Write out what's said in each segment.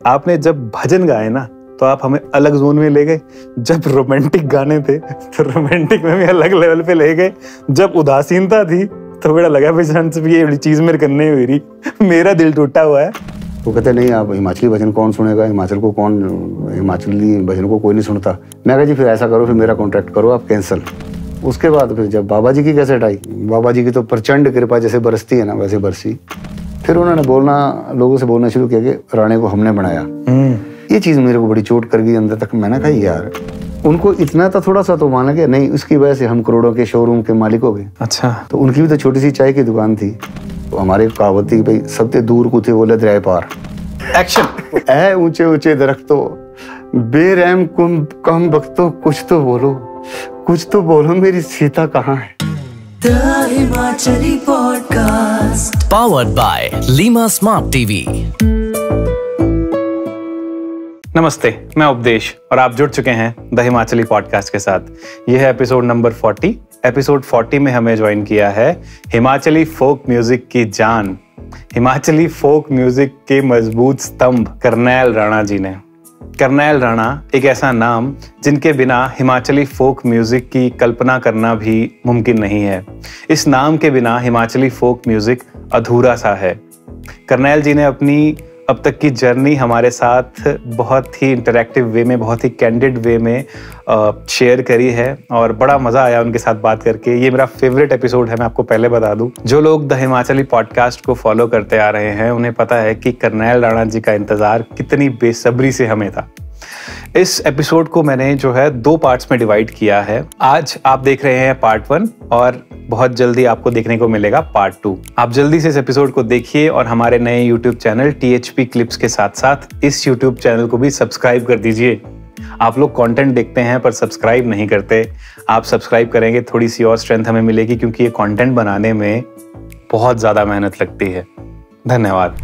आपने जब भजन गाए ना तो आप हमें अलग जोन में ले गए, जब रोमांटिक गाने थे तो रोमांटिक में भी अलग लेवल पे ले गए, जब उदासीनता थी तो बड़ा लगा बेचान से ये बड़ी चीज मेरे करने हुई रही, मेरा दिल टूटा हुआ है। वो कहते नहीं आप हिमाचली भजन कौन सुनेगा, हिमाचली भजन को कोई नहीं सुनता। मैं कहा जी फिर ऐसा करो, फिर मेरा कॉन्ट्रैक्ट करो आप कैंसिल। उसके बाद फिर जब बाबा जी की कैसेट आई, बाबा जी की तो प्रचंड कृपा जैसे बरसती है ना वैसे बरसी। फिर उन्होंने लोगों से बोलना शुरू किया कि राणे को हमने बनाया। ये चीज़ मेरे को बड़ी चोट कर गई अंदर तक। मैंने कहा यार उनको इतना था, थोड़ा सा तो माना कि नहीं, उसकी वजह से हम करोड़ों के शोरूम के मालिक हो गए। अच्छा, तो उनकी भी तो छोटी सी चाय की दुकान थी। तो हमारे कहावत थी भाई सबसे दूर कुत्ते बोले दरिया पार। एक्शन ऐ ऊंचे ऊंचे दरख्तों बेरहम कम वक्तों, कुछ तो बोलो मेरी सीता कहाँ है। The Himachali Podcast Powered by Lima Smart TV। नमस्ते, मैं उपदेश और आप जुड़ चुके हैं द हिमाचली पॉडकास्ट के साथ। यह है एपिसोड नंबर 40। एपिसोड 40 में हमें ज्वाइन किया है हिमाचली फोक म्यूजिक की जान, हिमाचली फोक म्यूजिक के मजबूत स्तंभ करनैल राणा जी ने। करनैल राणा एक ऐसा नाम जिनके बिना हिमाचली फोक म्यूजिक की कल्पना करना भी मुमकिन नहीं है। इस नाम के बिना हिमाचली फोक म्यूजिक अधूरा सा है। करनैल जी ने अपनी अब तक की जर्नी हमारे साथ बहुत ही इंटरैक्टिव वे में, बहुत ही कैंडिड वे में शेयर करी है और बड़ा मज़ा आया उनके साथ बात करके। ये मेरा फेवरेट एपिसोड है, मैं आपको पहले बता दूं। जो लोग द हिमाचली पॉडकास्ट को फॉलो करते आ रहे हैं उन्हें पता है कि करनैल राणा जी का इंतज़ार कितनी बेसब्री से हमें था। इस एपिसोड को मैंने जो है 2 पार्ट्स में डिवाइड किया है। आज आप देख रहे हैं पार्ट 1 और बहुत जल्दी आपको देखने को मिलेगा पार्ट 2। आप जल्दी से इस एपिसोड को देखिए और हमारे नए YouTube चैनल THP क्लिप्स के साथ साथ इस YouTube चैनल को भी सब्सक्राइब कर दीजिए। आप लोग कंटेंट देखते हैं पर सब्सक्राइब नहीं करते। आप सब्सक्राइब करेंगे थोड़ी सी और स्ट्रेंथ हमें मिलेगी, क्योंकि ये कंटेंट बनाने में बहुत ज़्यादा मेहनत लगती है। धन्यवाद।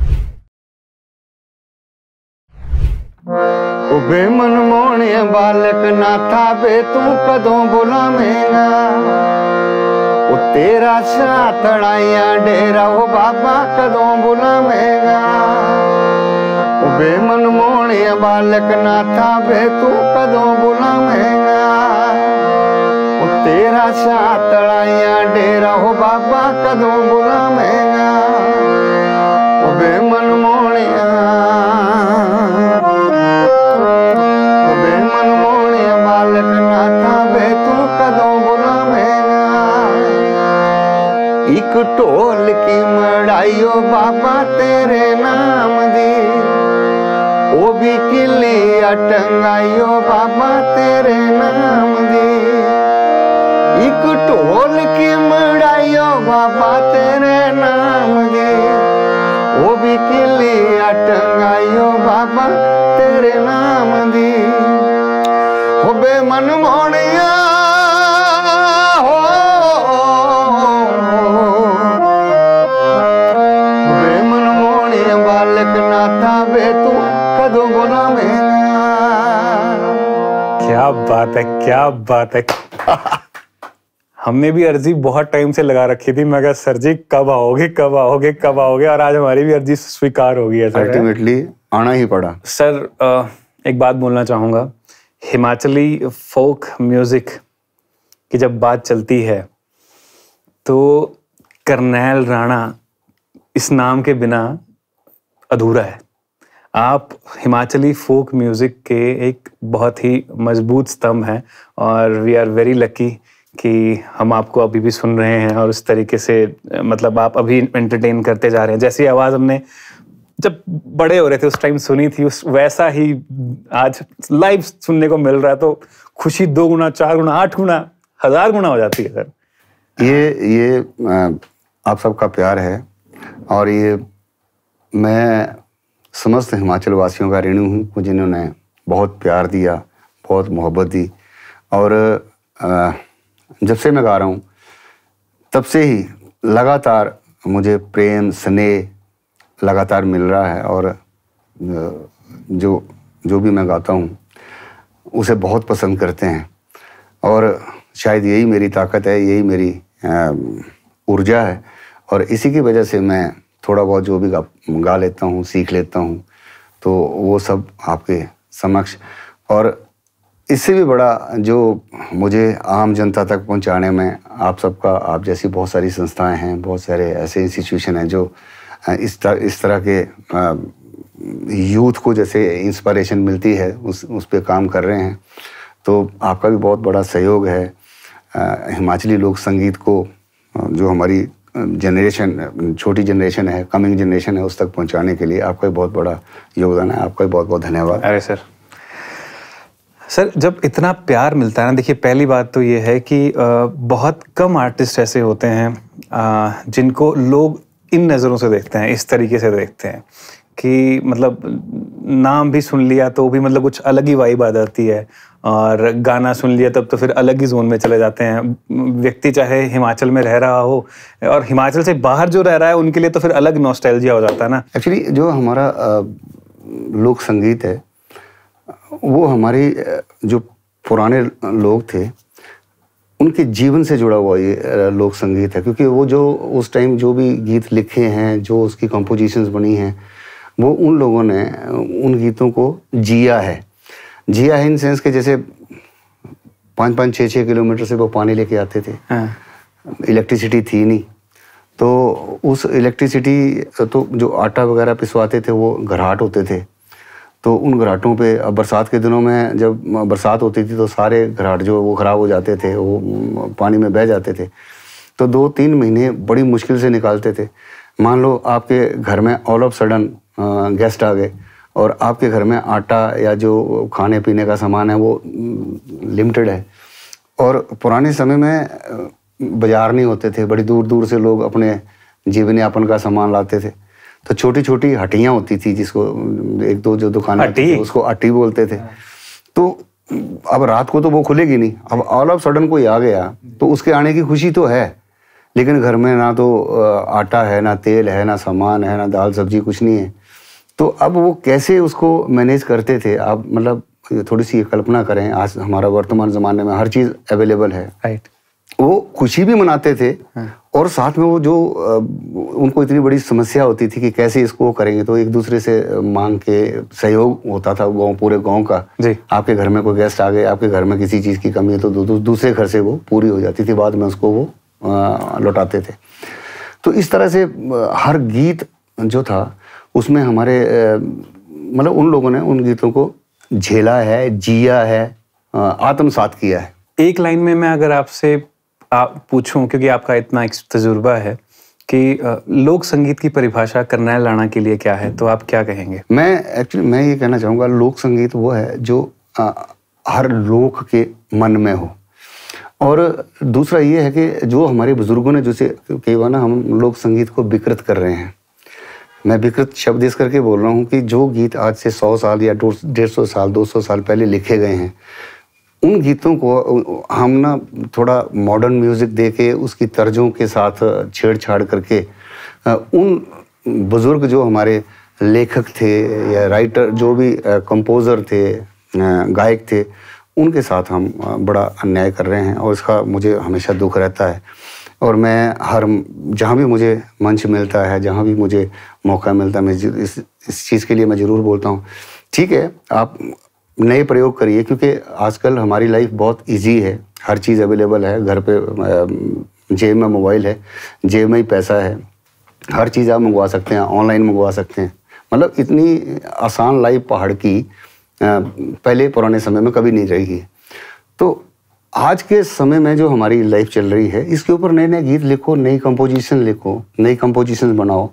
बे मन मोने बालक ना था बे तू कदों बुलावेगा, ओ तेरा साथ तड़ाइया डेरा ओ बाबा कदों बुलावेगा। ओ बे मन मोने बालक ना था बे तू कदों बुलावेगा, ओ तेरा साथ तड़ाइया डेरा ओ बाबा कदों बुलावेगा। ओ बे मन मोने एक ढोल की मड़ाइयो बाबा तेरे नाम दी, ओ भी किली अटंगाइयो बाबा तेरे नाम दी। एक ढोल की मड़ाइयो बाबा तेरे नाम दी, ओ भी किली अटंगाइयो बाबा तेरे नाम दी। हो बे मन मोनिया क्या बात है। हमने भी अर्जी बहुत टाइम से लगा रखी थी। मैं कहा सर जी कब आओगे, और आज हमारी भी अर्जी स्वीकार हो गई है। अल्टीमेटली आना ही पड़ा। सर एक बात बोलना चाहूँगा, हिमाचली फोक म्यूजिक की जब बात चलती है तो करनैल राणा इस नाम के बिना अधूरा है। आप हिमाचली फोक म्यूज़िक के एक बहुत ही मजबूत स्तंभ हैं और वी आर वेरी लकी कि हम आपको अभी भी सुन रहे हैं और उस तरीके से मतलब आप अभी एंटरटेन करते जा रहे हैं। जैसी आवाज़ हमने जब बड़े हो रहे थे उस टाइम सुनी थी, उस वैसा ही आज लाइव सुनने को मिल रहा है, तो खुशी 2 गुना, 4 गुना, 8 गुना, 1000 गुना हो जाती है। सर ये आप सबका प्यार है और ये मैं समस्त हिमाचल वासियों का ऋणी हूँ जिन्होंने बहुत प्यार दिया, बहुत मोहब्बत दी। और जब से मैं गा रहा हूँ तब से ही लगातार मुझे प्रेम स्नेह लगातार मिल रहा है और जो भी मैं गाता हूँ उसे बहुत पसंद करते हैं। और शायद यही मेरी ताकत है, यही मेरी ऊर्जा है और इसी की वजह से मैं थोड़ा बहुत जो भी गा लेता हूँ, सीख लेता हूँ तो वो सब आपके समक्ष। और इससे भी बड़ा जो मुझे आम जनता तक पहुंचाने में आप सबका, आप जैसी बहुत सारी संस्थाएं हैं, बहुत सारे ऐसे इंस्टीट्यूशन हैं जो इस तरह के यूथ को जैसे इंस्पिरेशन मिलती है उस पे काम कर रहे हैं। तो आपका भी बहुत बड़ा सहयोग है हिमाचली लोक संगीत को, जो हमारी जनरेशन, छोटी जनरेशन है, कमिंग जनरेशन है, उस तक पहुंचाने के लिए आपका भी बहुत बड़ा योगदान है। आपका भी बहुत बहुत धन्यवाद। अरे सर, जब इतना प्यार मिलता है ना, देखिए पहली बात तो ये है कि बहुत कम आर्टिस्ट ऐसे होते हैं जिनको लोग इन नज़रों से देखते हैं, इस तरीके से देखते हैं कि मतलब नाम भी सुन लिया तो भी मतलब कुछ अलग ही वाइब आ जाती है, और गाना सुन लिया तब तो फिर अलग ही जोन में चले जाते हैं। व्यक्ति चाहे हिमाचल में रह रहा हो और हिमाचल से बाहर जो रह रहा है उनके लिए तो फिर अलग नॉस्टैल्जिया हो जाता है ना। एक्चुअली जो हमारा लोक संगीत है वो हमारे जो पुराने लोग थे उनके जीवन से जुड़ा हुआ ये लोक संगीत है, क्योंकि वो जो उस टाइम जो भी गीत लिखे हैं, जो उसकी कंपोजिशंस बनी हैं, वो उन लोगों ने उन गीतों को जिया है इन सेंस के जैसे 5-5, 6-6 किलोमीटर से वो पानी लेके आते थे। इलेक्ट्रिसिटी थी नहीं, तो उस इलेक्ट्रिसिटी तो जो आटा वगैरह पिसवाते थे वो घराट होते थे, तो उन घराटों पे अब बरसात के दिनों में जब बरसात होती थी तो सारे घराट जो वो ख़राब हो जाते थे, वो पानी में बह जाते थे। तो 2-3 महीने बड़ी मुश्किल से निकालते थे। मान लो आपके घर में ऑल ऑफ सडन गेस्ट आ गए और आपके घर में आटा या जो खाने पीने का सामान है वो लिमिटेड है, और पुराने समय में बाजार नहीं होते थे, बड़ी दूर दूर से लोग अपने जीवन यापन का सामान लाते थे। तो छोटी छोटी हटियाँ होती थी, जिसको 1-2 जो दुकानें थी उसको हट्टी बोलते थे। तो अब रात को तो वो खुलेगी नहीं, अब ऑल ऑफ सडन कोई आ गया तो उसके आने की खुशी तो है, लेकिन घर में ना तो आटा है, ना तेल है, ना सामान है, ना दाल सब्जी, कुछ नहीं है। तो अब वो कैसे उसको मैनेज करते थे, आप मतलब थोड़ी सी कल्पना करें। आज हमारा वर्तमान ज़माने में हर चीज़ अवेलेबल है, राइट। वो खुशी भी मनाते थे और साथ में वो जो उनको इतनी बड़ी समस्या होती थी कि कैसे इसको करेंगे, तो एक दूसरे से मांग के सहयोग होता था पूरे गांव का जी। आपके घर में कोई गेस्ट आ गए, आपके घर में किसी चीज़ की कमी है तो दूसरे घर से वो पूरी हो जाती थी, बाद में उसको वो लौटाते थे। तो इस तरह से हर गीत जो था उसमें हमारे मतलब उन लोगों ने उन गीतों को झेला है, जिया है, आत्मसात किया है। एक लाइन में मैं अगर आपसे पूछूं, क्योंकि आपका इतना तजुर्बा है, कि लोक संगीत की परिभाषा करना लाना के लिए क्या है, तो आप क्या कहेंगे? मैं ये कहना चाहूँगा, लोक संगीत वो है जो हर लोक के मन में हो। और दूसरा ये है कि जो हमारे बुजुर्गों ने जैसे कई बार ना हम लोक संगीत को विकृत कर रहे हैं। मैं विकृत शब्द इस करके बोल रहा हूँ कि जो गीत आज से 100 साल या 150 साल 200 साल पहले लिखे गए हैं, उन गीतों को हम ना थोड़ा मॉडर्न म्यूज़िक दे के उसकी तर्जों के साथ छेड़छाड़ करके उन बुज़ुर्ग जो हमारे लेखक थे या राइटर, जो भी कंपोज़र थे, गायक थे, उनके साथ हम बड़ा अन्याय कर रहे हैं और इसका मुझे हमेशा दुख रहता है। और मैं जहाँ भी मुझे मंच मिलता है, जहाँ भी मुझे मौका मिलता है, मैं इस चीज़ के लिए मैं ज़रूर बोलता हूँ, ठीक है आप नए प्रयोग करिए, क्योंकि आजकल हमारी लाइफ बहुत इजी है, हर चीज़ अवेलेबल है, घर पे जेब में मोबाइल है, जेब में ही पैसा है, हर चीज़ आप मंगवा सकते हैं, ऑनलाइन मंगवा सकते हैं। मतलब इतनी आसान लाइफ पहाड़ की पहले पुराने समय में कभी नहीं रही है। तो आज के समय में जो हमारी लाइफ चल रही है, इसके ऊपर नए नए गीत लिखो, नई कंपोजिशन लिखो, नई कंपोजिशन बनाओ,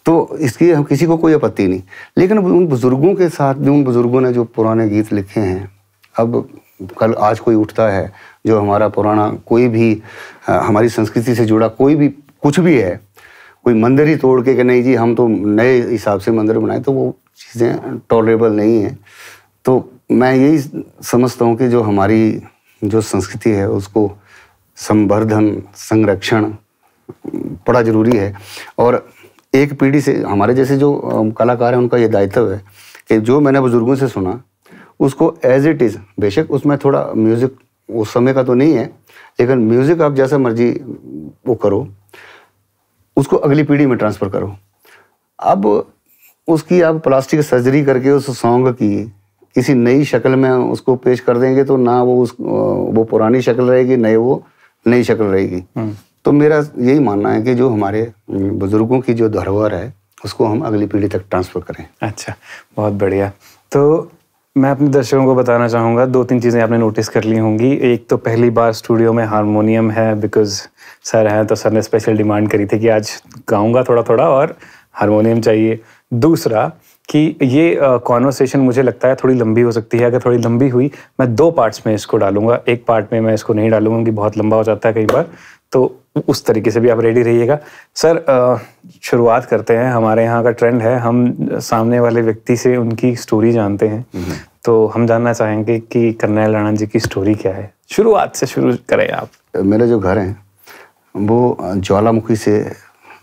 तो इसकी हम किसी को कोई आपत्ति नहीं। लेकिन उन बुज़ुर्गों के साथ, उन बुज़ुर्गों ने जो पुराने गीत लिखे हैं, अब कल आज कोई उठता है जो हमारा पुराना कोई भी हमारी संस्कृति से जुड़ा कोई भी कुछ भी है, कोई मंदिर ही तोड़ के कि नहीं जी हम तो नए हिसाब से मंदिर बनाए, तो वो चीज़ें टॉलरेबल नहीं है। तो मैं यही समझता हूँ कि जो हमारी जो संस्कृति है उसको संवर्धन, संरक्षण बड़ा ज़रूरी है। और एक पीढ़ी से हमारे जैसे जो कलाकार हैं उनका ये दायित्व है कि जो मैंने बुजुर्गों से सुना उसको एज इट इज़, बेशक उसमें थोड़ा म्यूज़िक उस समय का तो नहीं है, लेकिन म्यूज़िक आप जैसा मर्जी वो करो, उसको अगली पीढ़ी में ट्रांसफ़र करो। अब उसकी आप प्लास्टिक सर्जरी करके उस सॉन्ग की किसी नई शक्ल में उसको पेश कर देंगे तो ना वो पुरानी शक्ल रहेगी, वो नई शक्ल रहेगी। तो मेरा यही मानना है कि जो हमारे बुजुर्गों की जो धरोहर है उसको हम अगली पीढ़ी तक ट्रांसफर करें। अच्छा, बहुत बढ़िया। तो मैं अपने दर्शकों को बताना चाहूँगा, 2-3 चीज़ें आपने नोटिस कर ली होंगी। एक तो पहली बार स्टूडियो में हारमोनियम है, बिकॉज सर हैं तो सर ने स्पेशल डिमांड करी थी कि आज गाऊंगा थोड़ा थोड़ा और हारमोनियम चाहिए। दूसरा कि ये कॉन्वर्सेशन मुझे लगता है थोड़ी लंबी हो सकती है। अगर थोड़ी लंबी हुई मैं 2 पार्ट्स में इसको डालूंगा, एक पार्ट में मैं इसको नहीं डालूंगा कि बहुत लंबा हो जाता है कई बार, तो उस तरीके से भी आप रेडी रहिएगा। सर शुरुआत करते हैं। हमारे यहाँ का ट्रेंड है हम सामने वाले व्यक्ति से उनकी स्टोरी जानते हैं, तो हम जानना चाहेंगे कि कन्हैया लाना जी की स्टोरी क्या है। शुरुआत से शुरू करें आप। मेरे जो घर हैं वो ज्वालामुखी से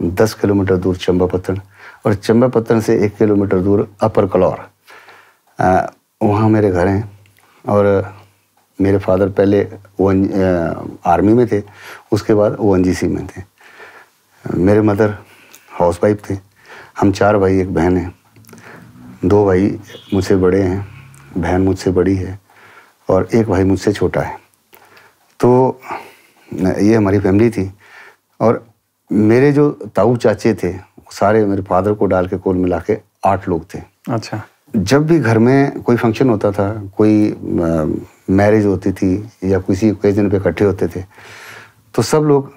10 किलोमीटर दूर चंपापत्तन, और चंपापत्तन से 1 किलोमीटर दूर अपर कलौर, वहाँ मेरे घर हैं। और मेरे फादर पहले आर्मी में थे, उसके बाद ONGC में थे। मेरे मदर हाउसवाइफ थे। हम 4 भाई 1 बहन हैं। 2 भाई मुझसे बड़े हैं, बहन मुझसे बड़ी है और 1 भाई मुझसे छोटा है। तो ये हमारी फैमिली थी। और मेरे जो ताऊ चाचे थे सारे मेरे फादर को डाल के कुल मिला के 8 लोग थे। अच्छा। जब भी घर में कोई फंक्शन होता था, कोई मैरिज होती थी या किसी ओकेजन पे इकट्ठे होते थे, तो सब लोग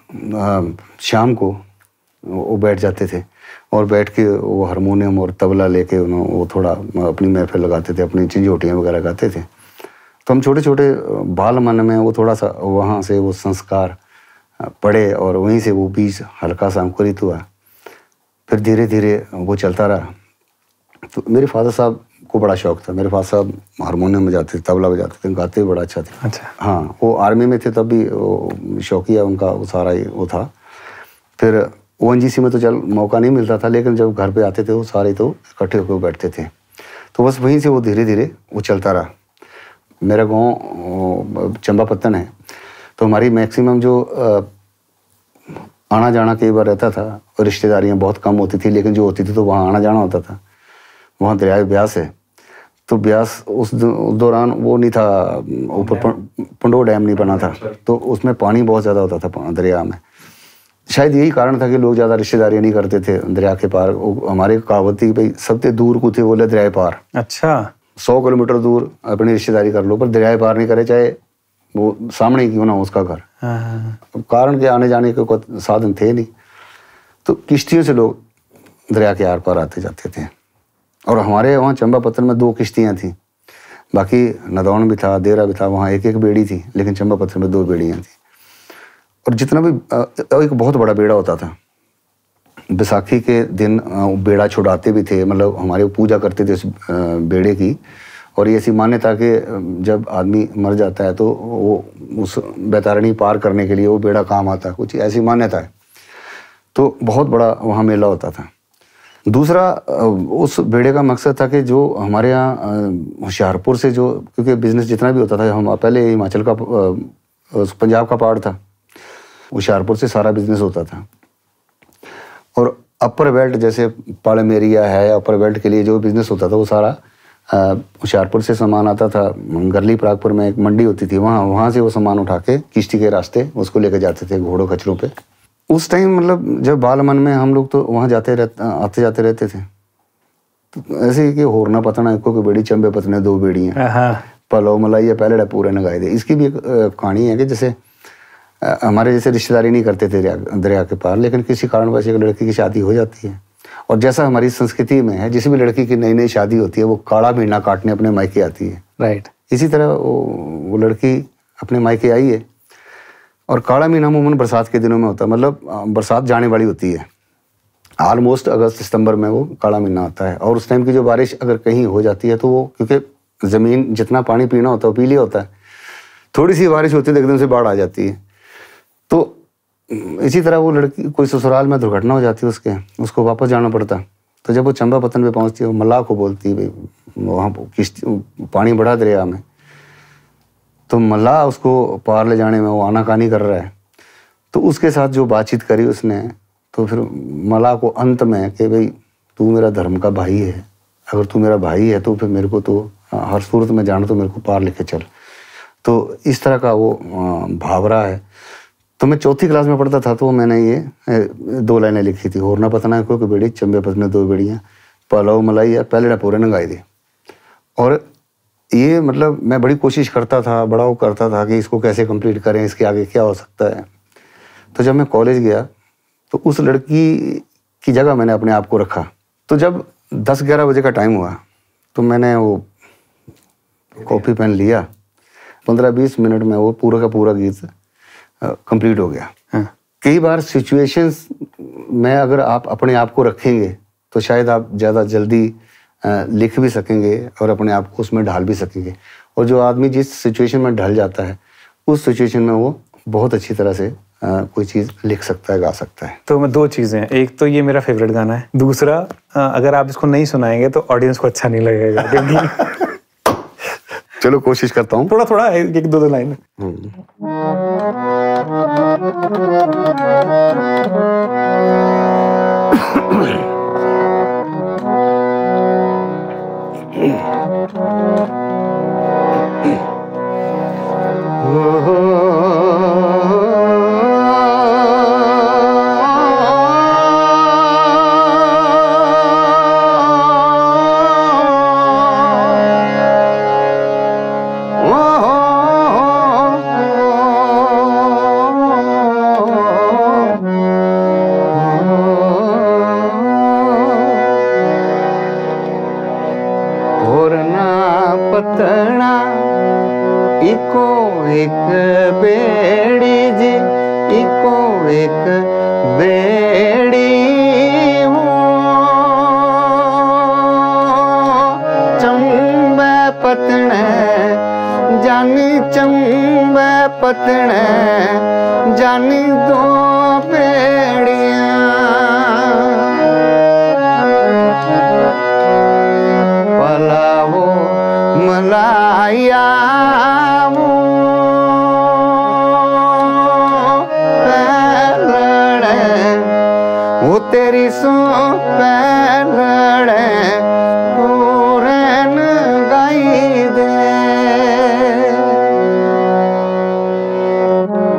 शाम को वो बैठ जाते थे और बैठ के वो हारमोनियम और तबला लेके वो थोड़ा अपनी महफिल लगाते थे, अपनी झंझोटियाँ वगैरह गाते थे। तो हम छोटे छोटे बाल मन में वो थोड़ा सा वहाँ से वो संस्कार पड़े और वहीं से वो बीज हल्का सा अंकुरित हुआ। फिर धीरे धीरे वो चलता रहा। तो मेरे फादर साहब को बड़ा शौक था। मेरे फादर साहब हारमोनियम बजाते थे, तबला बजाते थे, गाते भी बड़ा अच्छा थे। अच्छा। हाँ, वो आर्मी में थे तब भी शौकिया उनका वो सारा ही वो था। फिर ONGC में तो चल मौका नहीं मिलता था, लेकिन जब घर पे आते थे वो सारे तो इकट्ठे होकर बैठते थे। तो बस वहीं से वो धीरे धीरे वो चलता रहा। मेरा गाँव चंपापत्तन है, तो हमारी मैक्सिमम जो आना जाना कई बार रहता था और रिश्तेदारियाँ बहुत कम होती थी, लेकिन जो होती थी तो वहाँ आना जाना होता था। वहाँ दरिया ब्यास है, तो ब्यास उस दौरान वो नहीं था, ऊपर पंडो डैम नहीं बना था, तो उसमें पानी बहुत ज़्यादा होता था दरिया में। शायद यही कारण था कि लोग ज़्यादा रिश्तेदारियाँ नहीं करते थे दरिया के पार। हमारी कहावत थी भाई सबसे दूर को थे बोले दरिया पार। अच्छा। 100 किलोमीटर दूर अपनी रिश्तेदारी कर लो, पर दरिया पार नहीं करे, चाहे वो सामने ही क्यों ना हो उसका घर। कारण के आने जाने के कोई साधन थे नहीं, तो किश्तियों से लोग दरिया के आर पार आते जाते थे। और हमारे वहाँ चंपापत्तन में 2 किश्तियाँ थी, बाकी नदौन भी था, देरा भी था, वहाँ 1-1 बेड़ी थी, लेकिन चंपापत्तन में 2 बेड़ियाँ थी। और जितना भी एक बहुत बड़ा बेड़ा होता था। बैसाखी के दिन बेड़ा छुड़ाते भी थे, मतलब हमारे पूजा करते थे उस बेड़े की। और ये ऐसी मान्यता कि जब आदमी मर जाता है तो वो उस बैतारणी पार करने के लिए वो बेड़ा काम आता है, कुछ ऐसी मान्यता है। तो बहुत बड़ा वहाँ मेला होता था। दूसरा उस बेड़े का मकसद था कि जो हमारे यहाँ होशियारपुर से जो, क्योंकि बिजनेस जितना भी होता था, हम पहले हिमाचल का पंजाब का पार्ट था, होशियारपुर से सारा बिजनेस होता था। और अपर बेल्ट जैसे पालम एरिया है, अपर बेल्ट के लिए जो बिजनेस होता था वो सारा होशियारपुर से सामान आता था। गरली परागपुर में एक मंडी होती थी, वहाँ से वो सामान उठा के किश्ती के रास्ते उसको लेकर जाते थे घोड़ों खच्चरों पे। उस टाइम मतलब जब बाल मन में हम लोग तो वहाँ आते जाते रहते थे। तो ऐसे ही कि होरना पतना एको की बेड़ी, चंबे पतने 2 बेड़ियाँ, पलो मलाई पहले पूरे नगाए थे। इसकी भी एक कहानी है कि जैसे हमारे जैसे रिश्तेदारी नहीं करते थे दरिया के पार, लेकिन किसी कारणवश एक लड़की की शादी हो जाती है। और जैसा हमारी संस्कृति में है, जिस भी लड़की की नई नई शादी होती है वो काड़ा महीना काटने अपने मायके आती है। राइट। इसी तरह वो लड़की अपने मायके आई है। और काड़ा महीना अमूमन बरसात के दिनों में होता है, मतलब बरसात जाने वाली होती है। ऑलमोस्ट अगस्त सितंबर में वो काड़ा महीना आता है। और उस टाइम की जो बारिश अगर कहीं हो जाती है तो वो, क्योंकि ज़मीन जितना पानी पीना होता है वो पी लिया होता है, थोड़ी सी बारिश होती है तो एकदम से बाढ़ आ जाती है। तो इसी तरह वो लड़की कोई ससुराल में दुर्घटना हो जाती है, उसको वापस जाना पड़ता। तो जब वो चंपापत्तन पे पहुंचती है, वो मल्लाह को बोलती है भाई वहाँ किश्ती पानी बढ़ा दरिया में, तो मल्लाह उसको पार ले जाने में वो आनाकानी कर रहा है। तो उसके साथ जो बातचीत करी उसने, तो फिर मल्लाह को अंत में कि भाई तू मेरा धर्म का भाई है, अगर तू मेरा भाई है तो फिर मेरे को तो हर सूरत में जाना, तो मेरे को पार लेके चल। तो इस तरह का वो भाव रहा है। तो मैं 4th क्लास में पढ़ता था तो मैंने ये 2 लाइनें लिखी थी, और ना पतना कोई बेड़ी चंबे पतने 2 बेड़ियाँ, पलाओ मलाई या पहले पूरे नंगाई दी। और ये मतलब मैं बड़ी कोशिश करता था, बड़ा वो करता था कि इसको कैसे कंप्लीट करें, इसके आगे क्या हो सकता है। तो जब मैं कॉलेज गया तो उस लड़की की जगह मैंने अपने आप को रखा। तो जब 10-11 बजे का टाइम हुआ तो मैंने वो कॉपी पेन लिया, 15-20 मिनट में वो पूरा का पूरा गीत कंप्लीट हो गया। हाँ। कई बार सिचुएशंस में अगर आप अपने आप को रखेंगे तो शायद आप ज़्यादा जल्दी लिख भी सकेंगे और अपने आप को उसमें ढाल भी सकेंगे। और जो आदमी जिस सिचुएशन में ढल जाता है उस सिचुएशन में वो बहुत अच्छी तरह से कोई चीज़ लिख सकता है, गा सकता है। तो मैं 2 चीज़ें हैं, एक तो ये मेरा फेवरेट गाना है, दूसरा अगर आप इसको नहीं सुनाएंगे तो ऑडियंस को अच्छा नहीं लगेगा, क्योंकि चलो कोशिश करता हूँ। थोड़ा 1-2 लाइन। जानी 2 बेड़ियां, पलाओ मलाया वो तेरी सो पैलड़े पूरन गाई दे।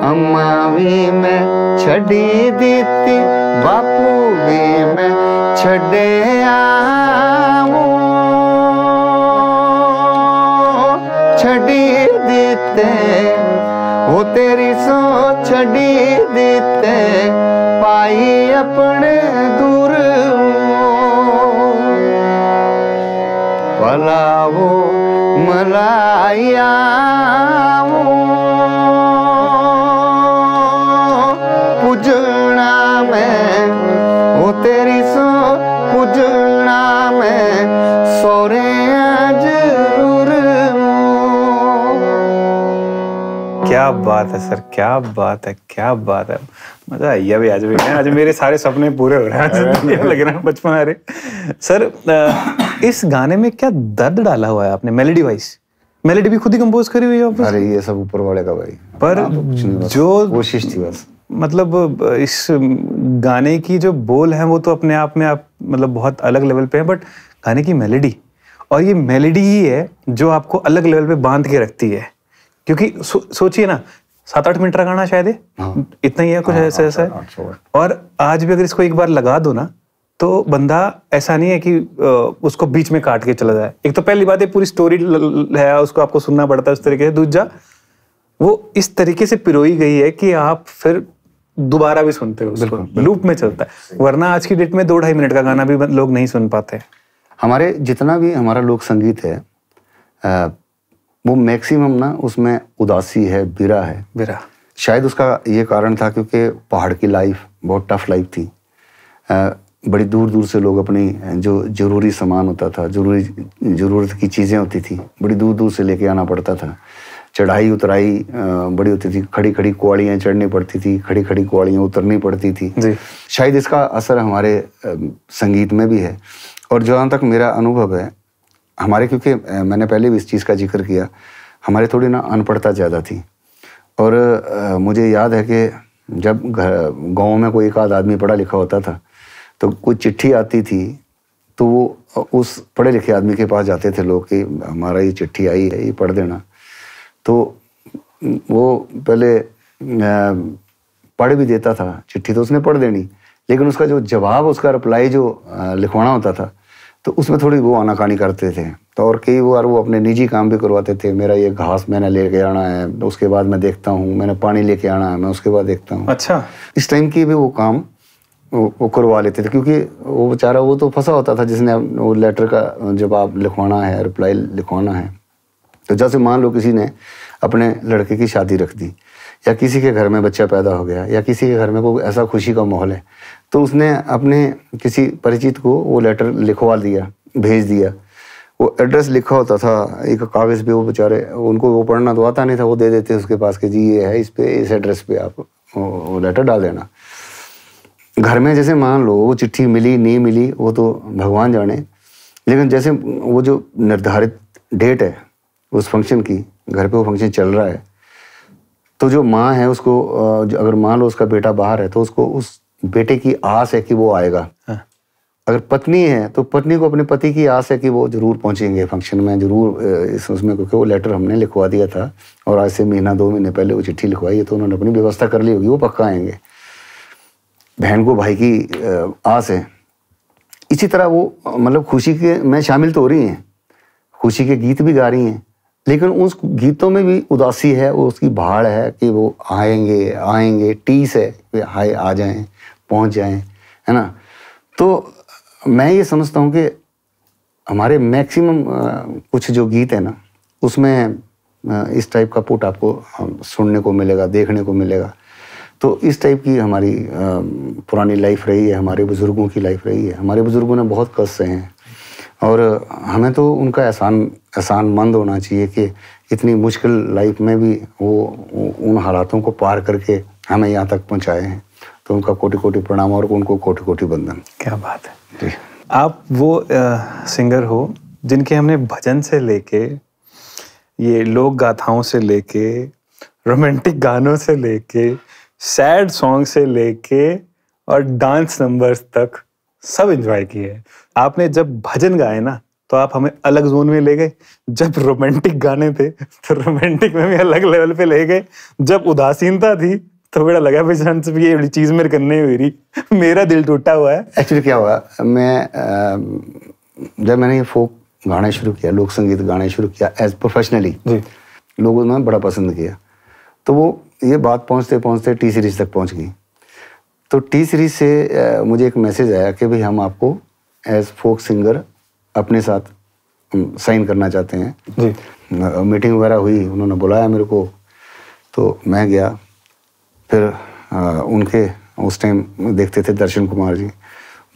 अम्मा भी मैं छड़ी दीती, बापू भी मैं छड़े आऊं, छड़ी दीते वो तेरी सो छड़ी दीते, पाई अपने दूर पलाओ मलाया पुजना में वो तेरी सो पुजना में सोरे जरूर। क्या बात है सर, क्या बात है, क्या बात है, मजा आइया भी। आज मेरे सारे सपने पूरे हो रहे हैं, लग रहा है बचपन आ रहे। सर इस गाने में क्या दर्द डाला हुआ है आपने मेलोडी वाइज? मेलोडी भी खुद ही कंपोज करी हुई है? अरे ये सब ऊपर वाले का भाई, पर जो कोशिश थी बस। मतलब इस गाने की जो बोल है वो तो अपने आप में आप मतलब बहुत अलग लेवल पे है, बट गाने की मेलोडी, और ये मेलोडी ही है जो आपको अलग लेवल पे बांध के रखती है। क्योंकि सोचिए ना, 7-8 मिनट का गाना शायद इतना ही है, कुछ ऐसा ऐसा है। और आज भी अगर इसको एक बार लगा दो ना तो बंदा ऐसा नहीं है कि उसको बीच में काट के चला जाए। एक तो पहली बात है पूरी स्टोरी है, उसको आपको सुनना पड़ता है उस तरीके से। दूसरा वो इस तरीके से पिरोई गई है कि आप फिर दोबारा भी सुनते हो उसको, लूप में चलता है। वरना आज की डेट में 2-2.5 मिनट का गाना भी लोग नहीं सुन पाते। हमारे जितना भी हमारा लोक संगीत है वो मैक्सिमम ना उसमें उदासी है, बिरा है। बिरा शायद उसका ये कारण था क्योंकि पहाड़ की लाइफ बहुत टफ लाइफ थी। बड़ी दूर दूर से लोग अपनी जो जरूरी सामान होता था, जरूरत की चीज़ें होती थी, बड़ी दूर दूर से लेके आना पड़ता था। चढ़ाई उतराई बड़ी होती थी, खड़ी खड़ी कुआड़ियाँ चढ़नी पड़ती थी, खड़ी खड़ी कुआड़ियाँ उतरनी पड़ती थी जी। शायद इसका असर हमारे संगीत में भी है। और जहाँ तक मेरा अनुभव है हमारे, क्योंकि मैंने पहले भी इस चीज़ का जिक्र किया, हमारे थोड़ी ना अनपढ़ता ज़्यादा थी। और मुझे याद है कि जब गाँव में कोई एक आध आदमी पढ़ा लिखा होता था तो कोई चिट्ठी आती थी तो वो उस पढ़े लिखे आदमी के पास जाते थे लोग कि हमारा ये चिट्ठी आई है, ये पढ़ देना। तो वो पहले पढ़ भी देता था, चिट्ठी तो उसने पढ़ देनी, लेकिन उसका जो जवाब, उसका रिप्लाई जो लिखवाना होता था, तो उसमें थोड़ी वो आनाकानी करते थे। तो और कई बार वो अपने निजी काम भी करवाते थे, मेरा ये घास मैंने लेके आना है, उसके बाद मैं देखता हूँ, मैंने पानी लेके आना है, मैं उसके बाद देखता हूँ। अच्छा, इस टाइम की भी वो काम वो करवा लेते थे, क्योंकि वो बेचारा वो तो फंसा होता था जिसने वो लेटर का जवाब लिखवाना है, रिप्लाई लिखवाना है। तो जैसे मान लो किसी ने अपने लड़के की शादी रख दी, या किसी के घर में बच्चा पैदा हो गया, या किसी के घर में कोई ऐसा खुशी का माहौल है, तो उसने अपने किसी परिचित को वो लेटर लिखवा दिया, भेज दिया। वो एड्रेस लिखा होता था एक कागज़ पे, वो बेचारे उनको वो पढ़ना तो आता नहीं था, वो दे देते उसके पास कि जी ये है, इस पे, इस एड्रेस पे आप वो लेटर डाल देना। घर में जैसे मान लो वो चिट्ठी मिली नहीं मिली वो तो भगवान जाने, लेकिन जैसे वो जो निर्धारित डेट है उस फंक्शन की, घर पे वो फंक्शन चल रहा है, तो जो माँ है उसको अगर मान लो उसका बेटा बाहर है तो उसको उस बेटे की आस है कि वो आएगा। हाँ। अगर पत्नी है तो पत्नी को अपने पति की आस है कि वो जरूर पहुंचेंगे फंक्शन में, जरूर उसमें, क्योंकि वो लेटर हमने लिखवा दिया था और आज से महीना 2 महीने पहले वो चिट्ठी लिखवाई है, तो उन्होंने अपनी व्यवस्था कर ली होगी, वो पक्का आएंगे। बहन को भाई की आस है। इसी तरह वो मतलब खुशी के में शामिल तो हो रही हैं, खुशी के गीत भी गा रही हैं, लेकिन उस गीतों में भी उदासी है, वो उसकी भाड़ है कि वो आएंगे आएंगे, टीस है कि हाय आ जाएं, पहुंच जाएं, है ना। तो मैं ये समझता हूँ कि हमारे मैक्सिमम कुछ जो गीत है ना, उसमें इस टाइप का पुट आपको सुनने को मिलेगा, देखने को मिलेगा। तो इस टाइप की हमारी पुरानी लाइफ रही है, हमारे बुज़ुर्गों की लाइफ रही है। हमारे बुज़ुर्गों ने बहुत कष्ट सहे हैं और हमें तो उनका एहसानमंद होना चाहिए कि इतनी मुश्किल लाइफ में भी वो उन हालातों को पार करके हमें यहाँ तक पहुँचाए हैं। तो उनका कोटि कोटि प्रणाम और उनको कोटि कोटि वंदन। क्या बात है जी। आप वो सिंगर हो जिनके हमने भजन से लेके, ये लोक गाथाओं से लेके, रोमांटिक गानों से लेके, सैड सॉन्ग से लेके और डांस नंबर्स तक सब एंजॉय किए। आपने जब भजन गाए ना तो आप हमें अलग जोन में ले गए, जब रोमांटिक गाने थे तो रोमांटिक में भी अलग लेवल पे ले गए, जब उदासीनता थी तो बड़ा लगा भाई ये बड़ी चीज मेरे करने हुई रही, मेरा दिल टूटा हुआ है। एक्चुअली क्या हुआ, मैं जब मैंने ये फोक गाने शुरू किया, लोक संगीत गाने शुरू किया एज प्रोफेशनली, लोगों ने बड़ा पसंद किया। तो वो ये बात पहुंचते पहुंचते टी सीरीज तक पहुंच गई। तो टी सीरीज से मुझे एक मैसेज आया कि भाई हम आपको एज फोक सिंगर अपने साथ साइन करना चाहते हैं जी। मीटिंग वगैरह हुई, उन्होंने बुलाया मेरे को, तो मैं गया। फिर उनके उस टाइम देखते थे दर्शन कुमार जी,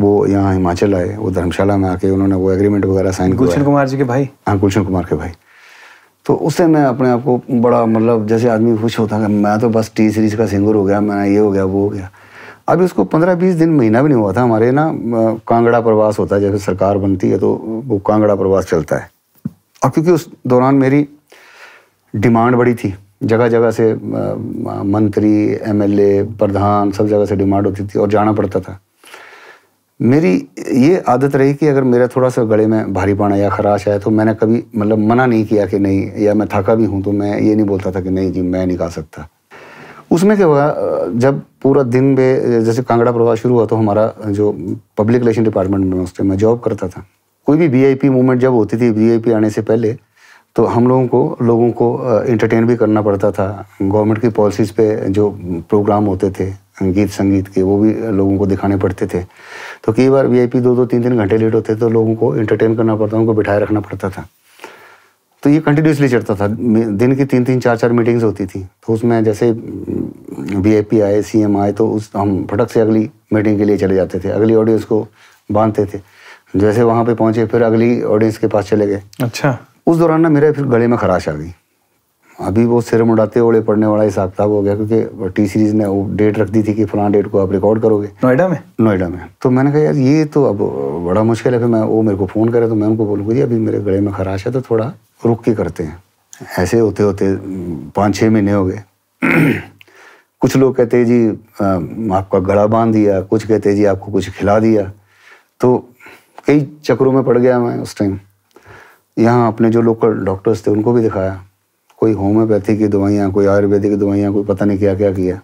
वो यहाँ हिमाचल आए, वो धर्मशाला में आके उन्होंने वो एग्रीमेंट वगैरह साइन किया। गुलशन कुमार जी के भाई? हाँ, गुलशन कुमार के भाई। तो उससे मैं अपने आप को बड़ा मतलब जैसे आदमी खुश होता है, मैं तो बस टी सीरीज का सिंगर हो गया, मैं ये हो गया वो हो गया। अभी उसको 15-20 दिन, महीना भी नहीं हुआ था, हमारे ना कांगड़ा प्रवास होता है, जैसे सरकार बनती है तो वो कांगड़ा प्रवास चलता है। और क्योंकि उस दौरान मेरी डिमांड बड़ी थी, जगह जगह से मंत्री, एमएलए, प्रधान, सब जगह से डिमांड होती थी और जाना पड़ता था। मेरी ये आदत रही कि अगर मेरा थोड़ा सा गले में भारीपन या खराश है तो मैंने कभी मतलब मना नहीं किया कि नहीं, या मैं थका भी हूँ तो मैं ये नहीं बोलता था कि नहीं जी मैं नहीं गा सकता। उसमें क्या हुआ, जब पूरा दिन में जैसे कांगड़ा प्रवास शुरू हुआ तो हमारा जो पब्लिक रिलेशन डिपार्टमेंट में उस टाइम मैं जॉब करता था, कोई भी वीआईपी मूवमेंट जब होती थी, वीआईपी आने से पहले, तो हम लोगों को एंटरटेन भी करना पड़ता था। गवर्नमेंट की पॉलिसीज पे जो प्रोग्राम होते थे गीत संगीत के, वो भी लोगों को दिखाने पड़ते थे। तो कई बार वीआईपी 2-2, 3-3 घंटे लेट होते तो लोगों को एंटरटेन करना पड़ता, उनको बिठाए रखना पड़ता था। तो ये कंटिन्यूसली चलता था, दिन की 3-3, 4-4 मीटिंग्स होती थी। तो उसमें जैसे वीआईपी आए, सीएम आए, तो हम फटक से अगली मीटिंग के लिए चले जाते थे, अगली ऑडियंस को बांधते थे। जैसे वहाँ पे पहुँचे फिर अगली ऑडियंस के पास चले गए। अच्छा। उस दौरान ना मेरे फिर गले में खराश आ गई। अभी वो सिर मुड़ाते ओढ़े पड़ने वाला हिसाब किताब हो गया, क्योंकि टी सीरीज ने वो डेट रख दी थी कि फलां डेट को आप रिकॉर्ड करोगे नोएडा में। तो मैंने कहा यार ये तो अब बड़ा मुश्किल है। फिर वो मेरे को फ़ोन करे तो मैं उनको बोलूँगा जी अभी मेरे गले में खराश है तो थोड़ा रुक के करते हैं। ऐसे होते होते 5-6 महीने हो गए। कुछ लोग कहते हैं जी आपका गला बांध दिया, कुछ कहते हैं जी आपको कुछ खिला दिया। तो कई चक्रों में पड़ गया मैं उस टाइम। यहाँ अपने जो लोकल डॉक्टर्स थे उनको भी दिखाया, कोई होम्योपैथी की दवाइयाँ, कोई आयुर्वेदिक की दवाइयाँ, कोई पता नहीं क्या क्या किया।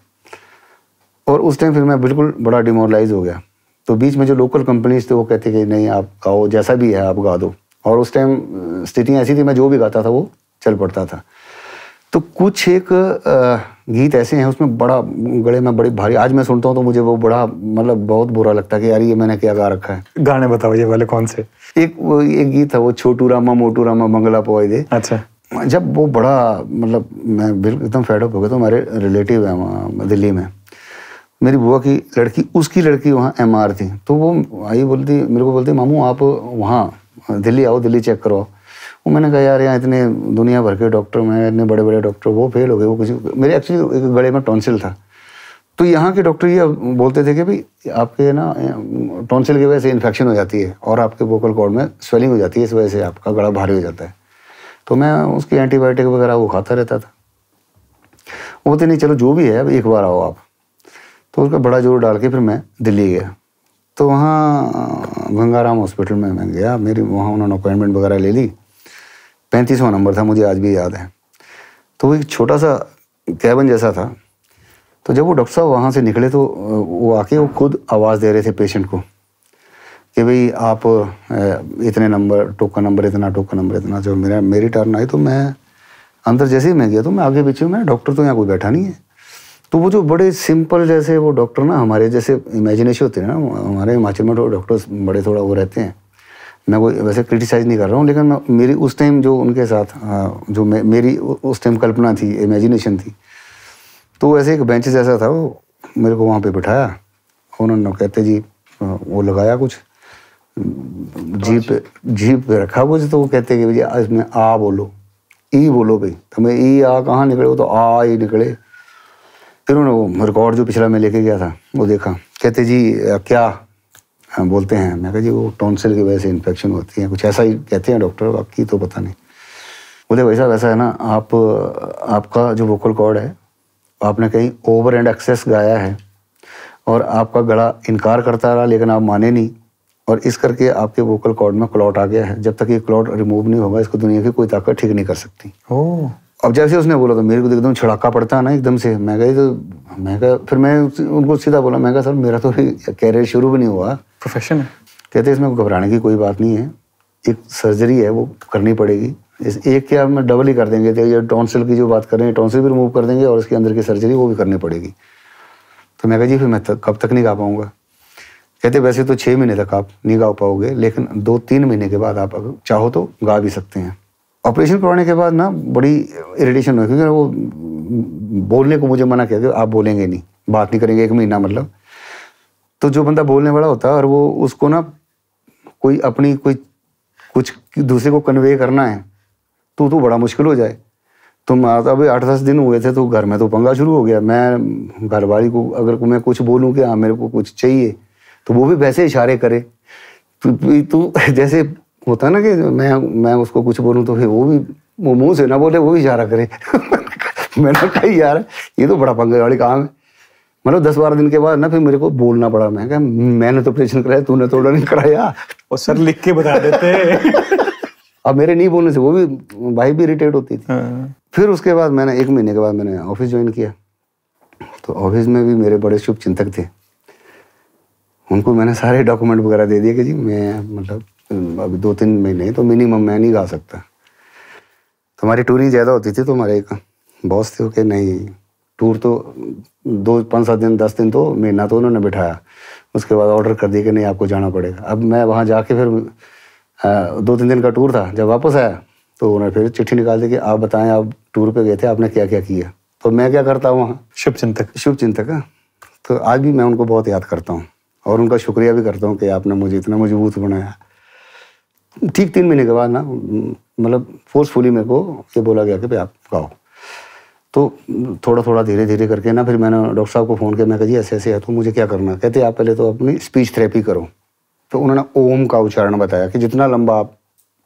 और उस टाइम फिर मैं बिल्कुल बड़ा डिमोरलाइज हो गया। तो बीच में जो लोकल कंपनीज थे वो कहते कि नहीं आप गाओ, जैसा भी है आप गा दो। और उस टाइम स्थितियाँ ऐसी थी, मैं जो भी गाता था वो चल पड़ता था। तो कुछ एक गीत ऐसे हैं उसमें बड़ा गले में बड़ी भारी, आज मैं सुनता हूँ तो मुझे वो बड़ा मतलब बहुत बुरा लगता है कि यार ये मैंने क्या गा रखा है। गाने बताओ ये वाले कौन से? एक गीत था वो, छोटू रामा मोटू रामा मंगला पोए दे। अच्छा। जब वो बड़ा मतलब मैं बिल्कुल एकदम फेड अप हो गया। तो हमारे रिलेटिव है वहाँ दिल्ली में, मेरी बुआ की लड़की, उसकी लड़की वहाँ MR थी। तो वो आई बोलती मेरे को, बोलती मामू आप वहाँ दिल्ली आओ, दिल्ली चेक करो। वो मैंने कहा यार यहाँ इतने दुनिया भर के डॉक्टर हैं, इतने बड़े बड़े डॉक्टर, वो फेल हो गए। वो कुछ मेरे एक्चुअली एक गले में टॉन्सिल था। तो यहाँ के डॉक्टर ये बोलते थे कि भाई आपके ना टॉन्सिल की वजह से इन्फेक्शन हो जाती है और आपके वोकल कॉर्ड में स्वेलिंग हो जाती है, इस वजह से आपका गला भारी हो जाता है। तो मैं उसकी एंटीबायोटिक वगैरह वो खाता रहता था। वो बोलते नहीं चलो जो भी है अब एक बार आओ आप। तो उसका बड़ा जोर डाल के फिर मैं दिल्ली गया। तो वहाँ गंगाराम हॉस्पिटल में मैं गया, मेरी वहाँ उन्होंने अपॉइंटमेंट वगैरह ले ली। 35वां नंबर था, मुझे आज भी याद है। तो वो एक छोटा सा कैबिन जैसा था। तो जब वो डॉक्टर साहब वहाँ से निकले तो वो आके वो खुद आवाज़ दे रहे थे पेशेंट को कि भाई आप इतने नंबर, टोकन नंबर इतना, टोकन नंबर इतना। जब मेरी टर्न आई तो मैं अंदर जैसे ही मैं गया तो मैं आगे पीछे, मैं डॉक्टर तो यहाँ कोई बैठा नहीं है। तो वो जो बड़े सिंपल जैसे वो डॉक्टर ना, हमारे जैसे इमेजिनेशन होते हैं ना, हमारे हिमाचल में तो डॉक्टर्स बड़े थोड़ा वो रहते हैं। मैं कोई वैसे क्रिटिसाइज नहीं कर रहा हूँ, लेकिन मेरी उस टाइम जो उनके साथ जो मेरी उस टाइम कल्पना थी, इमेजिनेशन थी। तो ऐसे एक बेंच जैसा था, वो मेरे को वहाँ पे बिठाया। उन्होंने कहते जी वो लगाया कुछ जीप पे रखा कुछ। तो वो कहते कि भैया इसमें आ बोलो, ई बोलो भाई। तो मैं ई आ कहाँ निकले, वो तो आ ही निकले। फिर उन्होंने वो रिकॉर्ड जो पिछला मैं लेके गया था वो देखा। कहते जी क्या बोलते हैं? मैं कहा जी वो टॉन्सिल की वजह से इन्फेक्शन होती है, कुछ ऐसा ही कहते हैं डॉक्टर, बाकी तो पता नहीं। बोले वैसा वैसा है ना, आपका जो वोकल कॉर्ड है आपने कहीं ओवर एंड एक्सेस गाया है और आपका गला इनकार करता रहा, लेकिन आप माने नहीं, और इस करके आपके वोकल कॉर्ड में क्लॉट आ गया है। जब तक ये क्लॉट रिमूव नहीं होगा इसको दुनिया की कोई ताकत ठीक नहीं कर सकती। ओह। अब जैसे उसने बोला तो मेरे को एकदम छड़ाका पड़ता ना एकदम से। मैं कहा फिर मैं उनको सीधा बोला, मैं कहा सर मेरा तो कैरियर शुरू भी नहीं हुआ, प्रोफेशन है। कहते इसमें घबराने की कोई बात नहीं है, एक सर्जरी है वो करनी पड़ेगी। इस एक क्या हम डबल ही कर देंगे, तो ये टॉन्सिल की जो बात कर रहे हैं, टॉन्सिल भी रिमूव कर देंगे और इसके अंदर की सर्जरी वो भी करनी पड़ेगी। तो मैं कहा जी फिर मैं कब तक नहीं गा पाऊंगा? कहते वैसे तो 6 महीने तक आप नहीं गा पाओगे, लेकिन 2-3 महीने के बाद आप अगर चाहो तो गा भी सकते हैं। ऑपरेशन करवाने के बाद ना बड़ी इरिटेशन हुई, क्योंकि वो बोलने को मुझे मना किया कि आप बोलेंगे नहीं, बात नहीं करेंगे 1 महीना मतलब। तो जो बंदा बोलने वाला होता है और वो उसको ना कोई अपनी कोई कुछ दूसरे को कन्वे करना है तो बड़ा मुश्किल हो जाए। तो अभी 8-10 दिन हुए थे तो घर में तो पंगा शुरू हो गया। मैं घरवाली को अगर मैं कुछ बोलूँ कि हाँ मेरे को कुछ चाहिए तो वो भी वैसे इशारे करे। तो जैसे होता है ना कि मैं उसको कुछ बोलूँ तो फिर वो मुंह से ना बोले, वो भी इशारा करे। मैंने कहा यार ये तो बड़ा पंगे वाली काम है। मतलब 10-12 दिन के बाद ना फिर मेरे को बोलना पड़ा। मैं कहा मैंने तो ऑपरेशन कराया, तूने तो नहीं कराया। और सर लिख के बता देते। अब मेरे नहीं बोलने से वो भी भाई भी इरिटेट होती थी। फिर उसके बाद मैंने 1 महीने के बाद मैंने ऑफिस ज्वाइन किया। तो ऑफिस में भी मेरे बड़े शुभ चिंतक थे, उनको मैंने सारे डॉक्यूमेंट वगैरह दे दिए कि जी मैं मतलब अभी 2-3 महीने तो मिनिमम मैं नहीं गा सकता। तो हमारी टूरिंग ज़्यादा होती थी, तो हमारे एक बॉस थे कि नहीं टूर तो 2-5-7 दिन 10 दिन तो महीना तो उन्होंने बिठाया। उसके बाद ऑर्डर कर दिया कि नहीं आपको जाना पड़ेगा। अब मैं वहाँ जाके फिर 2-3 दिन का टूर था, जब वापस आया तो उन्होंने फिर चिट्ठी निकाल दी कि आप बताएं आप टूर पे गए थे, आपने क्या क्या किया। तो मैं क्या करता हूँ वहाँ, शुभ चिंतक है। तो आज भी मैं उनको बहुत याद करता हूँ और उनका शुक्रिया भी करता हूँ कि आपने मुझे इतना मजबूत बनाया। ठीक 3 महीने के बाद ना मतलब फोर्सफुली मेरे को ये बोला गया कि भाई आप गाओ। तो थोड़ा थोड़ा धीरे धीरे करके ना फिर मैंने डॉक्टर साहब को फ़ोन किया। मैं कहा जी ऐसे ऐसे है तो मुझे क्या करना? कहते आप पहले तो अपनी स्पीच थेरेपी करो। तो उन्होंने ओम का उच्चारण बताया कि जितना लंबा आप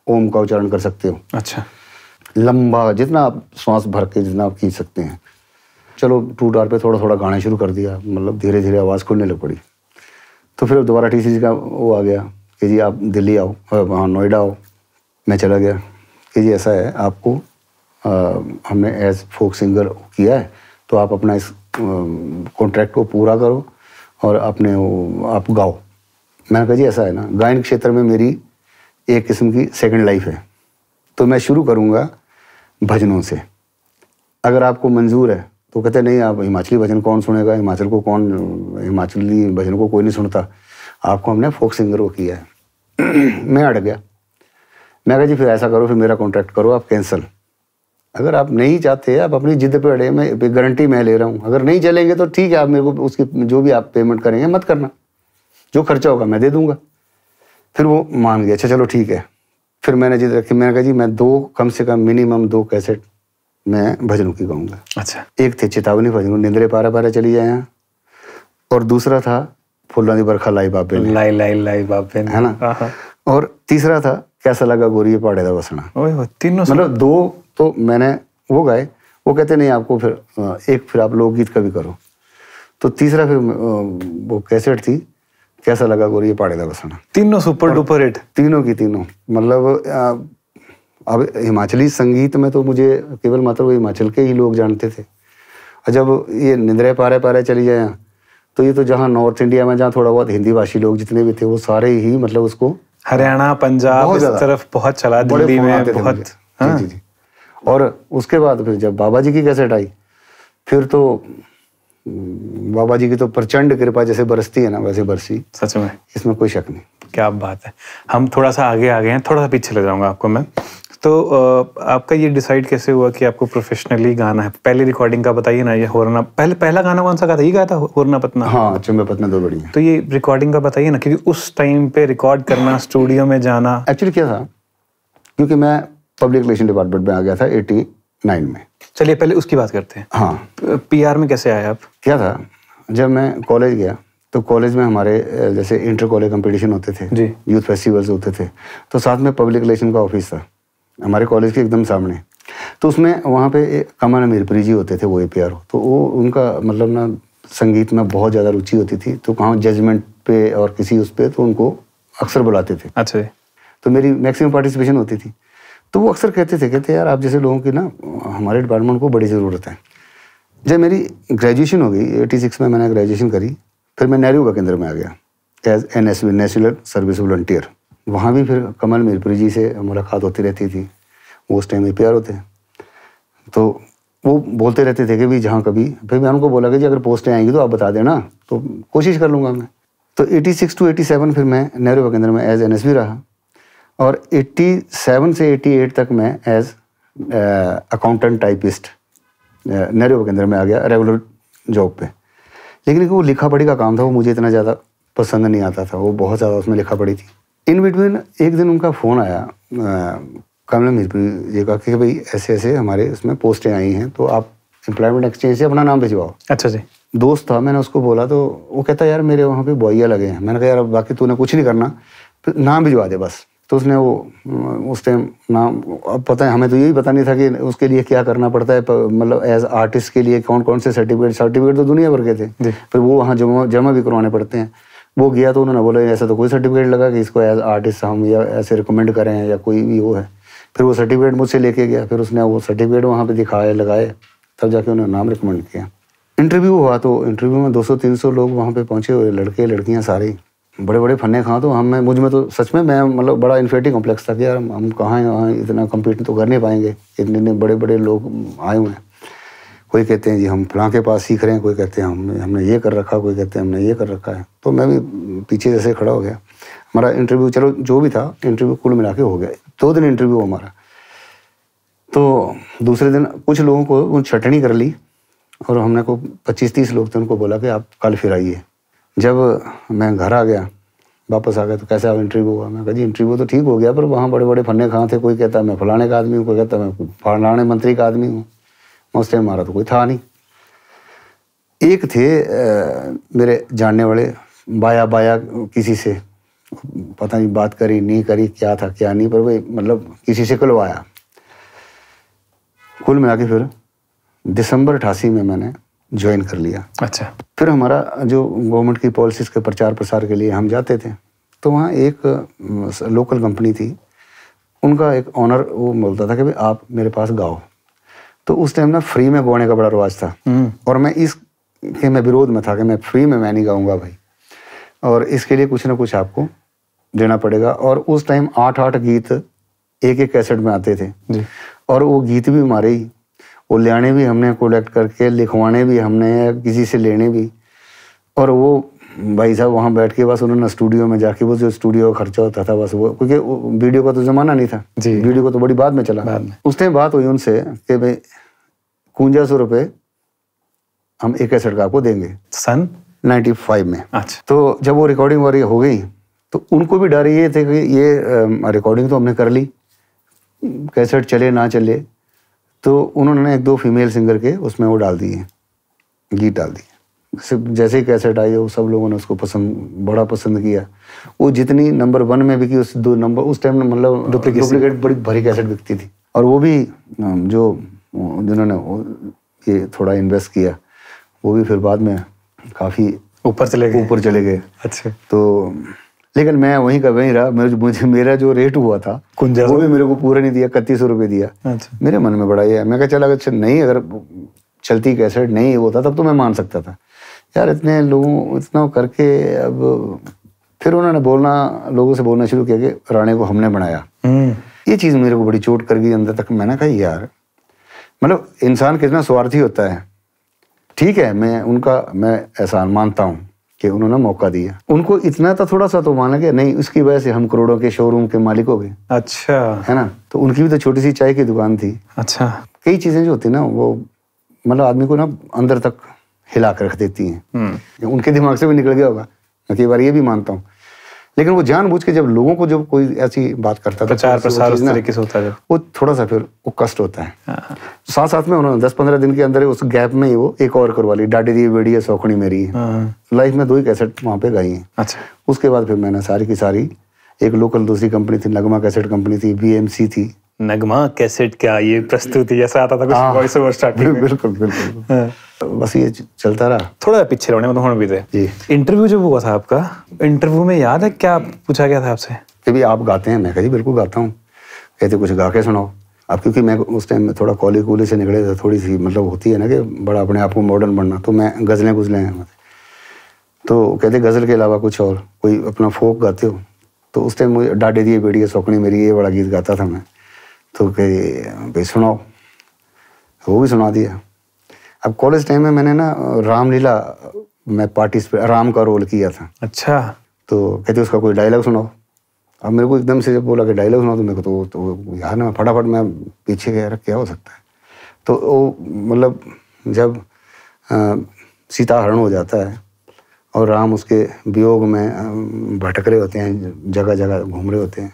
ओम का उच्चारण कर सकते हो, अच्छा लंबा जितना आप श्वास भर के जितना आप खींच सकते हैं। चलो टूटार पे थोड़ा थोड़ा गाना शुरू कर दिया, मतलब धीरे धीरे आवाज़ खुलने लग पड़ी। तो फिर दोबारा TCG का वो आ गया कि जी आप दिल्ली आओ, वहाँ नोएडा आओ। मैं चला गया कि जी ऐसा है, आपको हमने एज फोक सिंगर किया है, तो आप अपना इस कॉन्ट्रैक्ट को पूरा करो और अपने आप गाओ। मैंने कहा जी ऐसा है ना, गायन क्षेत्र में मेरी एक किस्म की सेकंड लाइफ है, तो मैं शुरू करूँगा भजनों से, अगर आपको मंजूर है। तो कहते नहीं, आप हिमाचली भजन कौन सुनेगा, हिमाचली भजन को कोई नहीं सुनता, आपको हमने फोक सिंगर को किया है। मैं अड़ गया। मैं कहा जी फिर ऐसा करो, फिर मेरा कॉन्ट्रैक्ट करो आप कैंसिल। अगर आप नहीं चाहते, आप अपनी जिद पे अड़े, मैं गारंटी मैं ले रहा हूँ, अगर नहीं चलेंगे तो ठीक है, आप मेरे को उसकी जो भी आप पेमेंट करेंगे मत करना, जो खर्चा होगा मैं दे दूंगा। फिर वो मान गया, अच्छा चलो ठीक है। फिर मैंने जिद रखी, मैंने कहा जी मैं कम से कम मिनिमम 2 कैसेट मैं भजनों की गाऊंगा। अच्छा। एक थे चेतावनी भजनों, निंद्रे पारा पारा चली जाए, और दूसरा था फुल्लां दी बरखा लाई बाबे ने, लाई बाबे ने, है ना। और तीसरा था कैसा लगा गोरी पहाड़े दा बसना। तीनों मतलब 2 तो मैंने वो गाए। वो कहते नहीं आपको फिर आप लोकगीत का भी करो। तो तीसरा फिर वो कैसेट थी कैसा लगा गोरी पहाड़े दा बसना। तीनों सुपर डुपर हिट, तीनों की तीनों। मतलब अब हिमाचली संगीत में तो मुझे केवल मात्र वो हिमाचल के ही लोग जानते थे। और जब ये निंद्रे पारे पारे चली जाए, तो ये तो जहाँ नॉर्थ इंडिया में जहाँ थोड़ा बहुत हिंदी भाषी लोग जितने भी थे, वो सारे ही मतलब उसको हरियाणा पंजाब इस तरफ बहुत चला, दिल्ली में बहुत। हाँ। जी। और उसके बाद फिर जब बाबा जी की कैसेट आई, फिर तो बाबा जी की तो प्रचंड कृपा जैसे बरसती है ना, वैसे बरसी। सच में, इसमें कोई शक नहीं। क्या बात है। हम थोड़ा सा आगे आ गए हैं, थोड़ा सा पीछे ले जाऊंगा आपको मैं। तो आपका ये डिसाइड कैसे हुआ कि आपको प्रोफेशनली गाना है? पहली रिकॉर्डिंग का बताइए ना, ये होरना पहला गाना कौन सा गाया था? ये गाया था होरना पतना? हाँ, चुम्बे पतना दो बड़ी। तो ये रिकॉर्डिंग का बताइए ना, क्योंकि उस टाइम पे रिकॉर्ड करना, स्टूडियो में जाना। एक्चुअली क्या था, क्योंकि मैं पब्लिक रिलेशन डिपार्टमेंट में आ गया था 89 में। चलिए पहले उसकी बात करते हैं। हाँ। PR में कैसे आए आप? क्या था, जब मैं कॉलेज गया तो कॉलेज में हमारे जैसे इंटर कॉलेज कंपटीशन होते थे जी, यूथ फेस्टिवल्स होते थे, तो साथ में पब्लिक रिलेशन का ऑफिस था हमारे कॉलेज के एकदम सामने। तो उसमें वहाँ पे कमल मीरपुरी जी होते थे, वो APR। तो वो उनका मतलब ना संगीत में बहुत ज़्यादा रुचि होती थी, तो कहाँ जजमेंट पे और किसी उस पे तो उनको अक्सर बुलाते थे। अच्छा। तो मेरी मैक्सिमम पार्टिसिपेशन होती थी। तो वो अक्सर कहते यार आप जैसे लोगों की ना हमारे डिपार्टमेंट को बड़ी ज़रूरत है। जब मेरी ग्रेजुएशन हो गई 86 में, मैंने ग्रेजुएशन करी, फिर मैं नेहरू युवा केंद्र में आ गया as NSV, national service volunteer. वहाँ भी फिर कमल मीरपुरी जी से मुलाकात होती रहती थी, वो उस टाइम APR होते। तो वो बोलते रहते थे कि भी जहाँ कभी, फिर मैं उनको बोला कि जी अगर पोस्टें आएंगी तो आप बता देना, तो कोशिश कर लूँगा मैं। तो 86 to 87 फिर मैं नेहरू युवा केंद्र में एज NSV रहा, और 87 से 88 तक मैं एज अकाउंटेंट टाइपिस्ट नेहरू युवा केंद्र में आ गया रेगुलर जॉब पे। लेकिन वो लिखा पढ़ी का काम था, वो मुझे इतना ज़्यादा पसंद नहीं आता था, वो बहुत ज़्यादा उसमें लिखा पढ़ी थी। इन बिटवीन एक दिन उनका फ़ोन आया कमल मीरपुरी जी का कि भाई ऐसे ऐसे हमारे उसमें पोस्टें आई हैं, तो आप एम्प्लॉयमेंट एक्सचेंज से अपना नाम भिजवाओ। अच्छा जी। दोस्त था, मैंने उसको बोला, तो वो कहता यार मेरे वहाँ पे बॉइया लगे हैं। मैंने कहा यार बाकी तूने कुछ नहीं करना, नाम भिजवा दे बस। तो उसने वो उस टाइम नाम, अब पता है हमें तो यही पता नहीं था कि उसके लिए क्या करना पड़ता है, मतलब एज आर्टिस्ट के लिए कौन कौन से सर्टिफिकेट तो दुनिया भर के थे, फिर वो वहाँ जमा भी करवाने पड़ते हैं। वो गया तो उन्होंने बोला ऐसा तो कोई सर्टिफिकेट लगा कि इसको एज आर्टिस्ट हम या ऐसे रिकमेंड करें या कोई भी वो है। फिर वो सर्टिफिकेट मुझसे लेके गया, फिर उसने वो सर्टिफिकेट वहाँ पे दिखाए लगाए, तब जाके उन्होंने नाम रिकमेंड किया। इंटरव्यू हुआ, तो इंटरव्यू में 200-300 लोग वहाँ पे पहुँचे हुए, लड़के लड़कियाँ सारे बड़े बड़े फन्ने खां। तो मुझ में तो सच में मैं मतलब बड़ा इन्फेरिटी कॉम्प्लेक्स था कि यार हम कहाँ इतना कम्पीट तो कर नहीं पाएंगे, इतने बड़े बड़े लोग आए हुए हैं। कोई कहते हैं जी हम फलां के पास सीख रहे हैं, कोई कहते हैं हमने ये कर रखा, कोई कहते हैं हमने ये कर रखा है। तो मैं भी पीछे जैसे खड़ा हो गया। हमारा इंटरव्यू, चलो जो भी था इंटरव्यू कुल मिला के हो गया, 2 दिन इंटरव्यू हमारा। तो दूसरे दिन कुछ लोगों को वो छटनी कर ली, और हमने को 25-30 लोग थे, उनको बोला कि आप कल फिर आइए। जब मैं घर आ गया, वापस आ गया, तो कैसे आप इंटरव्यू हुआ? मैं कहा जी इंटरव्यू तो ठीक हो गया, पर वहाँ बड़े बड़े फन्ने खां थे, कोई कहता मैं फलाने का आदमी हूँ, कोई कहता मैं फलाने मंत्री का आदमी हूँ। उस टाइम हमारा तो कोई था नहीं। एक थे मेरे जानने वाले, बाया किसी से पता नहीं बात करी नहीं करी, क्या था क्या नहीं, पर वो मतलब किसी से खुलवाया। कुल मिला के फिर दिसंबर 88 में मैंने ज्वाइन कर लिया। अच्छा। फिर हमारा जो गवर्नमेंट की पॉलिसीज़ के प्रचार प्रसार के लिए हम जाते थे, तो वहाँ एक लोकल कंपनी थी, उनका एक ऑनर वो बोलता था कि भाई आप मेरे पास गाओ। तो उस टाइम ना फ्री में गाने का बड़ा रिवाज था, और मैं इसके मैं विरोध में था कि मैं फ्री में मैं नहीं गाऊंगा भाई, और इसके लिए कुछ ना कुछ आपको देना पड़ेगा। और उस टाइम 8-8 गीत एक कैसेट में आते थे जी। और वो गीत भी हमारे ही, वो लियाने भी हमने कलेक्ट करके, लिखवाने भी हमने, किसी से लेने भी। और वो भाई साहब वहाँ बैठ के बस उन्होंने स्टूडियो में जाके, वो जो स्टूडियो का खर्चा होता था बस वो, क्योंकि वीडियो का तो जमाना नहीं था जी। वीडियो को तो बड़ी बाद में चला। उस टाइम बात हुई उनसे कि भाई 5100 रुपये हम एक कैसेट का आपको देंगे, सन 95 में। अच्छा। तो जब वो रिकॉर्डिंग वारी हो गई तो उनको भी डर ये थे कि ये रिकॉर्डिंग तो हमने कर ली, कैसेट चले ना चले, तो उन्होंने 1-2 फीमेल सिंगर के उसमें वो डाल दिए, गीत डाल दिए। जैसे ही कैसेट आई वो सब लोगों ने उसको बड़ा पसंद किया। वो जितनी नंबर 1 में बिकी, उस 2 नंबर उस टाइम मतलब डुप्लीकेट बड़ी भरी कैसेट बिकती थी। और वो भी जो जिन्होंने ये थोड़ा इन्वेस्ट किया वो भी फिर बाद में काफ़ी ऊपर चले गए। अच्छा। तो लेकिन मैं वहीं का वहीं रहा। मुझे मेरा जो रेट हुआ था वो भी मेरे को पूरा नहीं दिया, 3100 रुपये दिया। अच्छा। मेरे मन में बड़ा ये है, मैं कहा चला अगर नहीं, अगर चलती कैसेट नहीं होता तब तो मैं मान सकता था यार, इतने लोगों इतना करके। अब फिर उन्होंने लोगों से बोलना शुरू किया कि राणे को हमने बनाया। ये चीज़ मेरे को बड़ी चोट कर गई अंदर तक। मैंने कहा यार, मतलब इंसान कितना स्वार्थी होता है। ठीक है, मैं एहसान मानता हूँ कि उन्होंने मौका दिया, उनको इतना तो थोड़ा सा तो माना कि नहीं, उसकी वजह से हम करोड़ों के शोरूम के मालिक हो गए। अच्छा। है ना। तो उनकी भी तो छोटी सी चाय की दुकान थी। अच्छा। कई चीज़ें जो होती ना वो मतलब आदमी को ना अंदर तक हिला कर रख देती हैं। उनके दिमाग से भी निकल गया होगा, मैं कई बार ये भी मानता हूँ। लेकिन वो जानबूझ के जब लोगों को जब कोई ऐसी बात करता था, प्रचार प्रसार उस तरीके से होता है, वो थोड़ा सा फिर वो कष्ट होता है। साथ साथ में उन्होंने 10-15 दिन के अंदर उस गैप में ही वो एक और करवा ली, डाडी दी बेड़ी है सौखनी मेरी। लाइफ में 2 ही कैसेट वहाँ पे गाई हैं। अच्छा। उसके बाद फिर मैंने सारी की सारी, एक लोकल दूसरी कंपनी थी, नगमा कैसेट कंपनी थी, BMC थी। नगमा कैसेट क्या ये प्रस्तुति ऐसा आता था कुछ वॉइस ओवर स्टार्टिंग में? बिल्कुल। बस ये चलता रहा। थोड़ा पीछे रहने में तो होने भी थे जी। इंटरव्यू जब हुआ था आपका, इंटरव्यू में याद है क्या पूछा गया था आपसे कि भी आप गाते हैं? मैं कहा जी बिल्कुल गाता हूँ। कहते कुछ गा के सुनाओ। अब क्योंकि मैं उस टाइम में थोड़ा कॉलेज से निकले थे, थोड़ी सी मतलब होती है ना कि बड़ा अपने आप को मॉडर्न बनना, तो मैं गज़लें हैं। तो कहते गज़ल के अलावा कुछ और कोई अपना फोक गाते हो? तो उस टाइम मुझे डाडे दिए बेड़ी है सौखनी मेरी, ये बड़ा गीत गाता था मैं। तो भाई सुनाओ, वो भी सुना दिया। अब कॉलेज टाइम में मैंने ना रामलीला में पार्टिसिपेट, राम का रोल किया था। अच्छा। तो कहते उसका कोई डायलॉग सुनाओ। अब मेरे को एकदम से जब बोला कि डायलॉग सुनाओ तो मेरे को तो यार ना फटाफट मैं पीछे गया, क्या हो सकता है। तो वो मतलब जब सीता हरण हो जाता है और राम उसके वियोग में भटक रहे होते हैं, जगह जगह घूम रहे होते हैं,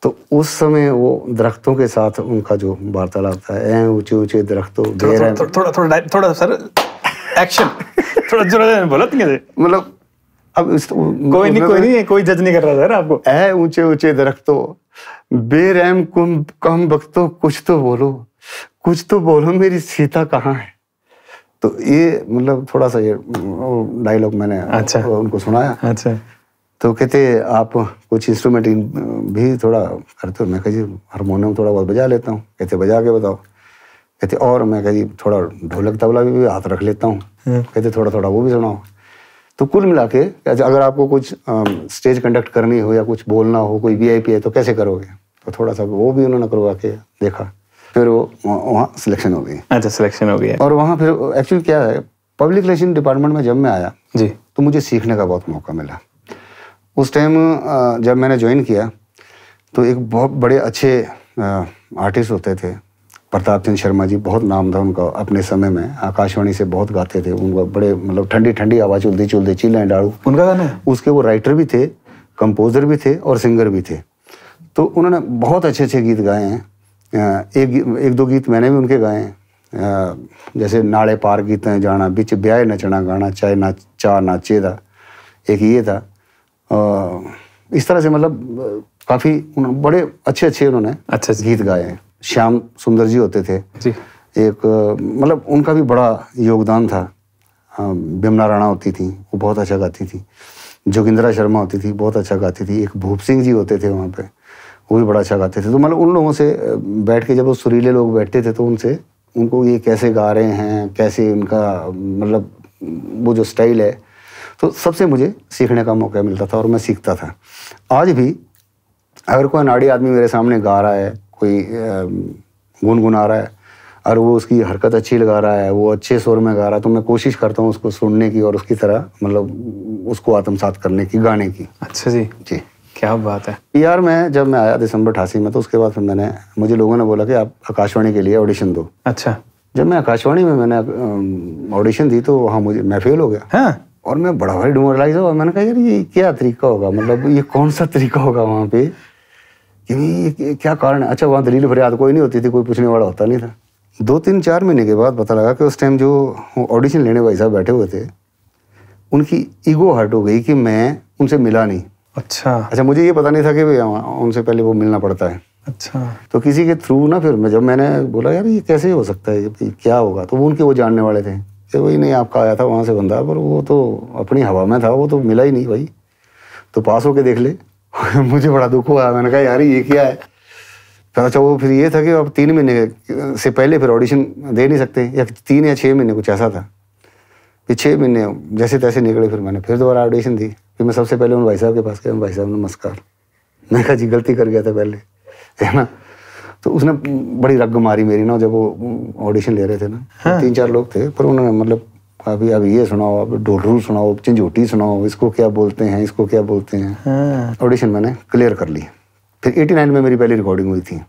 तो उस समय वो दरख्तों के साथ उनका जो वार्तालाप था, ऐ ऊंचे ऊंचे दरख्तों, थोड़ा सर एक्शन थोड़ा जोर बोला मतलब अब कोई नहीं कोई जज नहीं कर रहा सर आपको। ऐ ऊंचे ऊंचे दरख्तों, बेरहम कम वक्तों, कुछ तो बोलो मेरी सीता कहाँ है। तो ये मतलब थोड़ा सा ये डायलॉग मैंने उनको सुनाया। अच्छा। तो कहते आप कुछ इंस्ट्रूमेंट भी थोड़ा करते हो? मैं कहा जी हारमोनियम थोड़ा बहुत बजा लेता हूँ। कहते बजा के बताओ। कहते और? मैं कहा जी थोड़ा ढोलक तबला भी हाथ रख लेता हूँ। कहते थोड़ा थोड़ा वो भी सुनाओ। तो कुल मिला के अगर आपको कुछ स्टेज कंडक्ट करनी हो या कुछ बोलना हो, कोई VIP है तो कैसे करोगे? तो थोड़ा सा वो भी उन्होंने करवा के देखा, फिर वो वहाँ सिलेक्शन हो गई। अच्छा, सिलेक्शन हो गई। और वहाँ फिर एक्चुअली क्या है, पब्लिक रिलेशन डिपार्टमेंट में जब मैं आया जी, तो मुझे सीखने का बहुत मौका मिला। उस टाइम जब मैंने ज्वाइन किया तो एक बहुत बड़े अच्छे आर्टिस्ट होते थे, प्रताप चंद्र शर्मा जी, बहुत नाम था उनका अपने समय में, आकाशवाणी से बहुत गाते थे। उनका बड़े मतलब ठंडी ठंडी आवाज़, चुलती चुलती चिल्लें डाड़ू, उनका गाना है। उसके वो राइटर भी थे, कंपोजर भी थे और सिंगर भी थे। तो उन्होंने बहुत अच्छे अच्छे गीत गाए हैं। एक दो गीत मैंने भी उनके गाए हैं, जैसे नाले पार गीत हैं जाना, बिच ब्याह नचना गाना, चाहे चा नाचे दा, एक ये था। इस तरह से मतलब काफ़ी बड़े अच्छे अच्छे उन्होंने गीत गाए हैं। श्याम सुंदर जी होते थे जी, एक मतलब उनका भी बड़ा योगदान था। बिमला राणा होती थी, वो बहुत अच्छा गाती थी। जोगिंद्रा शर्मा होती थी, बहुत अच्छा गाती थी। एक भूप सिंह जी होते थे वहाँ पे, वो भी बड़ा अच्छा गाते थे। तो मतलब उन लोगों से बैठ के, जब वो सुरीले लोग बैठते थे तो उनसे, उनको ये कैसे गा रहे हैं, कैसे उनका मतलब वो जो स्टाइल है, तो सबसे मुझे सीखने का मौका मिलता था और मैं सीखता था। आज भी अगर कोई अनाड़ी आदमी मेरे सामने गा रहा है, कोई गुनगुना रहा है और वो उसकी हरकत अच्छी लगा रहा है, वो अच्छे सुर में गा रहा है, तो मैं कोशिश करता हूँ उसको सुनने की और उसकी तरह मतलब उसको आत्मसात करने की, गाने की। अच्छा जी, जी, क्या बात है। PR में जब मैं आया दिसंबर 88 में, तो उसके बाद फिर मुझे लोगों ने बोला कि आप आकाशवाणी के लिए ऑडिशन दो। अच्छा। जब मैं आकाशवाणी में मैंने ऑडिशन दी तो वहाँ मैं फेल हो गया। हाँ। और मैं बड़ा भारी डिमोरलाइज हुआ। मैंने कहा यार ये क्या तरीका होगा, मतलब ये कौन सा तरीका होगा वहाँ पे, कि ये क्या कारण है। अच्छा, वहाँ दलील फरियाद कोई नहीं होती थी, कोई पूछने वाला होता नहीं था। 2-3-4 महीने के बाद पता लगा कि उस टाइम जो ऑडिशन लेने भाई साहब बैठे हुए थे, उनकी ईगो हर्ट हो गई कि मैं उनसे मिला नहीं। अच्छा, मुझे ये पता नहीं था कि उनसे पहले वो मिलना पड़ता है। अच्छा। तो किसी के थ्रू ना, फिर जब मैंने बोला यार ये कैसे हो सकता है, क्या होगा, तो वो उनके वो जानने वाले थे कि वही नहीं, आपका आया था वहाँ से बंदा, पर वो तो अपनी हवा में था, वो तो मिला ही नहीं भाई, तो पास होके देख ले। मुझे बड़ा दुख हुआ। मैंने कहा यार ये क्या है। अच्छा, वो फिर ये था कि अब 3 महीने से पहले फिर ऑडिशन दे नहीं सकते, या 3 या 6 महीने कुछ ऐसा था। फिर 6 महीने जैसे तैसे निकले, फिर मैंने फिर दोबारा ऑडिशन दी। फिर मैं सबसे पहले उन भाई साहब के पास गया। भाई साहब नमस्कार। मैं कहा जी गलती कर गया था पहले, है ना। तो उसने बड़ी रग मारी मेरी ना, जब वो ऑडिशन ले रहे थे ना। हाँ। 3-4 लोग थे, पर उन्होंने मतलब अभी ये सुनाओ, अब ढोलरू सुनाओ, चिंजोटी सुनाओ, इसको क्या बोलते हैं, इसको क्या बोलते हैं। हाँ। ऑडिशन मैंने क्लियर कर ली। फिर 89 में मेरी पहली रिकॉर्डिंग हुई थी।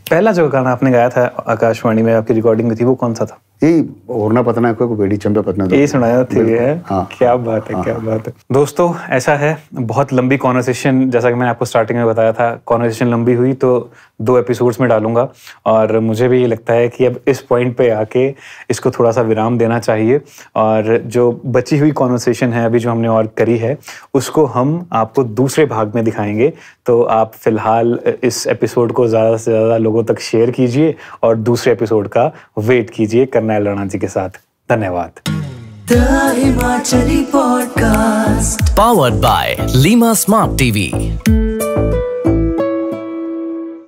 पहला जो गाना आपने गाया था आकाशवाणी में, आपकी रिकॉर्डिंग हुई थी, वो कौन सा था? यही ओरना पतना को बेटी चंपा पतना, ये सुनाया था है। हाँ। क्या बात है, हाँ। क्या बात है। दोस्तों ऐसा है, बहुत लंबी कॉन्वर्सेशन, जैसा कि मैंने आपको स्टार्टिंग में बताया था, कॉन्वर्सेशन लंबी हुई तो 2 एपिसोड्स में डालूंगा। और मुझे भी ये लगता है कि अब इस पॉइंट पे आके इसको थोड़ा सा विराम देना चाहिए, और जो बची हुई कॉन्वर्सेशन है अभी जो हमने और करी है, उसको हम आपको दूसरे भाग में दिखाएंगे। तो आप फिलहाल इस एपिसोड को ज़्यादा से ज़्यादा लोगों तक शेयर कीजिए और दूसरे एपिसोड का वेट कीजिए करनाल राणा जी के साथ। धन्यवाद। The Himachali Podcast. Powered by Lima Smart TV.